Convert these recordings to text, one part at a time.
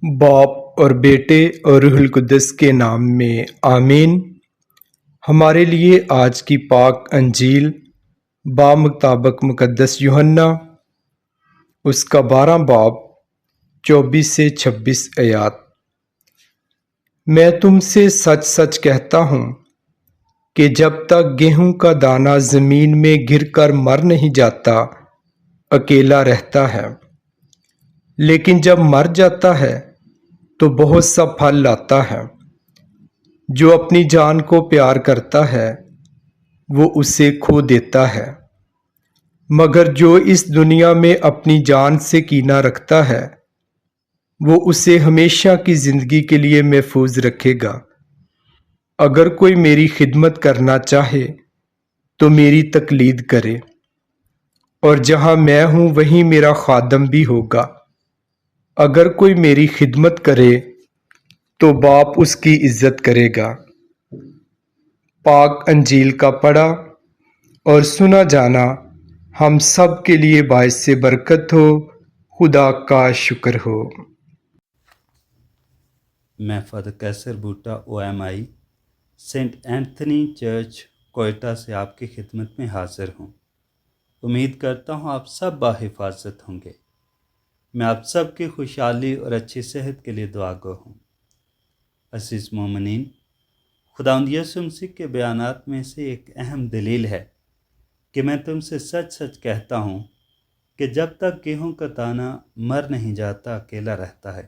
باپ اور بیٹے اور روح القدس کے نام میں آمین۔ ہمارے لیے آج کی پاک انجیل بامطابق مقدس یوحنا اس کا 12 باب 24 سے 26 آیات۔ میں تم سے سچ سچ کہتا ہوں کہ جب تک گیہوں کا دانہ زمین میں گر کر مر نہیں جاتا اکیلا رہتا ہے، لیکن جب مر جاتا ہے تو بہت سا پھل لاتا ہے۔ جو اپنی جان کو پیار کرتا ہے وہ اسے کھو دیتا ہے، مگر جو اس دنیا میں اپنی جان سے کینہ رکھتا ہے وہ اسے ہمیشہ کی زندگی کے لیے محفوظ رکھے گا۔ اگر کوئی میری خدمت کرنا چاہے تو میری تقلید کرے، اور جہاں میں ہوں وہیں میرا خادم بھی ہوگا۔ اگر کوئی میری خدمت کرے تو باپ اس کی عزت کرے گا۔ پاک انجیل کا پڑھا اور سنا جانا ہم سب کے لیے باعث برکت ہو۔ خدا کا شکر ہو۔ میں father Qaiser Bota OMI saint Anthony church Quetta سے آپ کی خدمت میں حاضر ہوں۔ امید کرتا ہوں آپ سب باحفاظت ہوں گے۔ میں آپ سب کی خوشحالی اور اچھی صحت کے لیے دعا گو ہوں۔ عزیز مومنین، خداوند یسوع مسیح کے بیانات میں سے ایک اہم دلیل ہے کہ میں تم سے سچ سچ کہتا ہوں کہ جب تک گیہوں کا دانہ مر نہیں جاتا اکیلا رہتا ہے،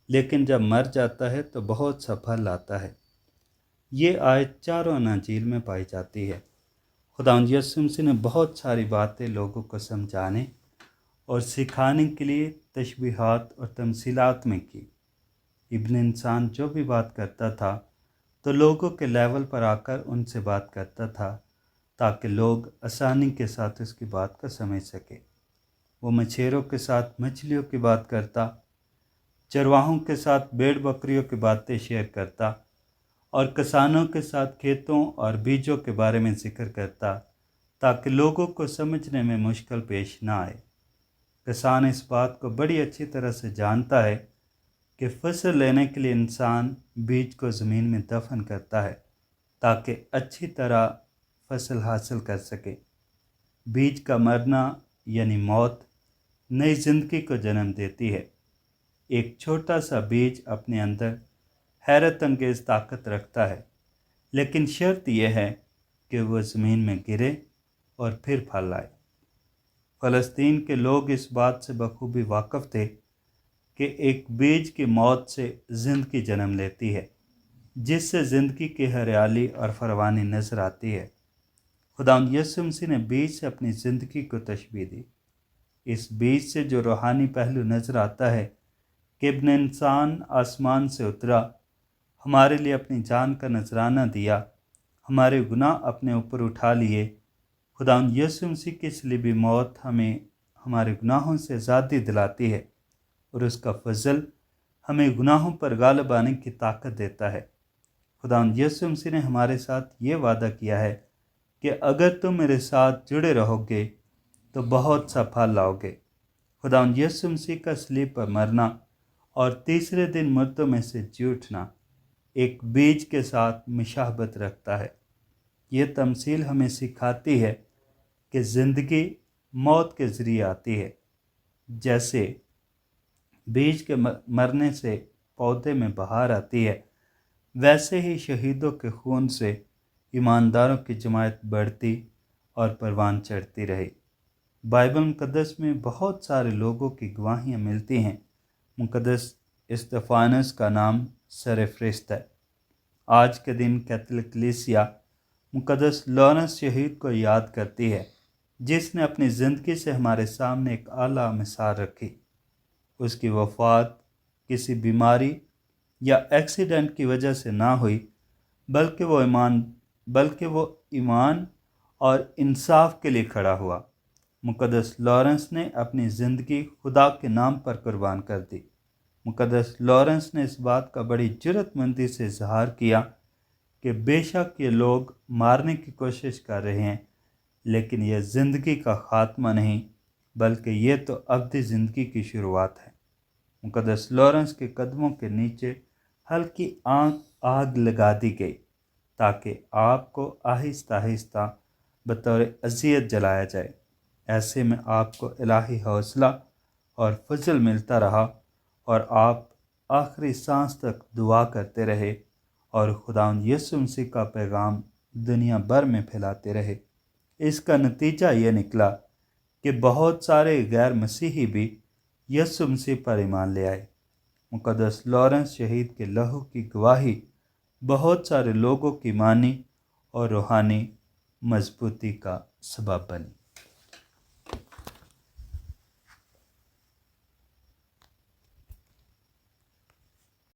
لیکن جب مر جاتا ہے تو بہت سا پھل لاتا ہے۔ یہ آیت چاروں اناجیل میں پائی جاتی ہے۔ خداوند یسوع مسیح نے بہت ساری باتیں لوگوں کو سمجھانے اور سکھانے کے لیے تشبیہات اور تمثیلات میں کی۔ ابن انسان جو بھی بات کرتا تھا تو لوگوں کے لیول پر آ کر ان سے بات کرتا تھا تاکہ لوگ آسانی کے ساتھ اس کی بات کو سمجھ سکے۔ وہ مچھیروں کے ساتھ مچھلیوں کی بات کرتا، چرواہوں کے ساتھ بھیڑ بکریوں کی باتیں شیئر کرتا، اور کسانوں کے ساتھ کھیتوں اور بیجوں کے بارے میں ذکر کرتا تاکہ لوگوں کو سمجھنے میں مشکل پیش نہ آئے۔ کسان اس بات کو بڑی اچھی طرح سے جانتا ہے کہ فصل لینے کے لیے انسان بیج کو زمین میں دفن کرتا ہے تاکہ اچھی طرح فصل حاصل کر سکے۔ بیج کا مرنا یعنی موت نئی زندگی کو جنم دیتی ہے۔ ایک چھوٹا سا بیج اپنے اندر حیرت انگیز طاقت رکھتا ہے، لیکن شرط یہ ہے کہ وہ زمین میں گرے اور پھر پھل لائے۔ فلسطین کے لوگ اس بات سے بخوبی واقف تھے کہ ایک بیج کی موت سے زندگی جنم لیتی ہے، جس سے زندگی کی ہریالی اور فروانی نظر آتی ہے۔ خداوند یسوع مسیح نے بیج سے اپنی زندگی کو تشبیہ دی۔ اس بیج سے جو روحانی پہلو نظر آتا ہے کہ ابن انسان آسمان سے اترا، ہمارے لیے اپنی جان کا نذرانہ دیا، ہمارے گناہ اپنے اوپر اٹھا لیے۔ خداوند یسوع مسیح کی صلیبی موت ہمیں ہمارے گناہوں سے آزادی دلاتی ہے، اور اس کا فضل ہمیں گناہوں پر غالب آنے کی طاقت دیتا ہے۔ خداوند یسوع مسیح نے ہمارے ساتھ یہ وعدہ کیا ہے کہ اگر تم میرے ساتھ جڑے رہو گے تو بہت سا پھل لاؤ گے۔ خداوند یسوع مسیح کا صلیب پر مرنا اور تیسرے دن مردوں میں سے جی اٹھنا ایک بیج کے ساتھ مشابہت رکھتا ہے۔ یہ تمثیل ہمیں سکھاتی ہے کہ زندگی موت کے ذریعے آتی ہے۔ جیسے بیج کے مرنے سے پودے میں بہار آتی ہے، ویسے ہی شہیدوں کے خون سے ایمانداروں کی جماعت بڑھتی اور پروان چڑھتی رہی۔ بائبل مقدس میں بہت سارے لوگوں کی گواہیاں ملتی ہیں۔ مقدس استفانس کا نام سر فہرست ہے۔ آج کے دن کیتھولک کلیسیا مقدس لارنس شہید کو یاد کرتی ہے، جس نے اپنی زندگی سے ہمارے سامنے ایک اعلیٰ مثال رکھی۔ اس کی وفات کسی بیماری یا ایکسیڈنٹ کی وجہ سے نہ ہوئی، بلکہ وہ ایمان اور انصاف کے لیے کھڑا ہوا۔ مقدس لارنس نے اپنی زندگی خدا کے نام پر قربان کر دی۔ مقدس لارنس نے اس بات کا بڑی جرأت مندی سے اظہار کیا کہ بے شک یہ لوگ مارنے کی کوشش کر رہے ہیں، لیکن یہ زندگی کا خاتمہ نہیں، بلکہ یہ تو ابدی زندگی کی شروعات ہے۔ مقدس لارنس کے قدموں کے نیچے ہلکی آگ لگا دی گئی تاکہ آپ کو آہستہ آہستہ بطور اذیت جلایا جائے۔ ایسے میں آپ کو الہی حوصلہ اور فضل ملتا رہا اور آپ آخری سانس تک دعا کرتے رہے اور خداوند یسوع مسیح کا پیغام دنیا بھر میں پھیلاتے رہے۔ اس کا نتیجہ یہ نکلا کہ بہت سارے غیر مسیحی بھی یسوع مسیح پر ایمان لے آئے۔ مقدس لارنس شہید کے لہو کی گواہی بہت سارے لوگوں کی ایمانی اور روحانی مضبوطی کا سبب بنی۔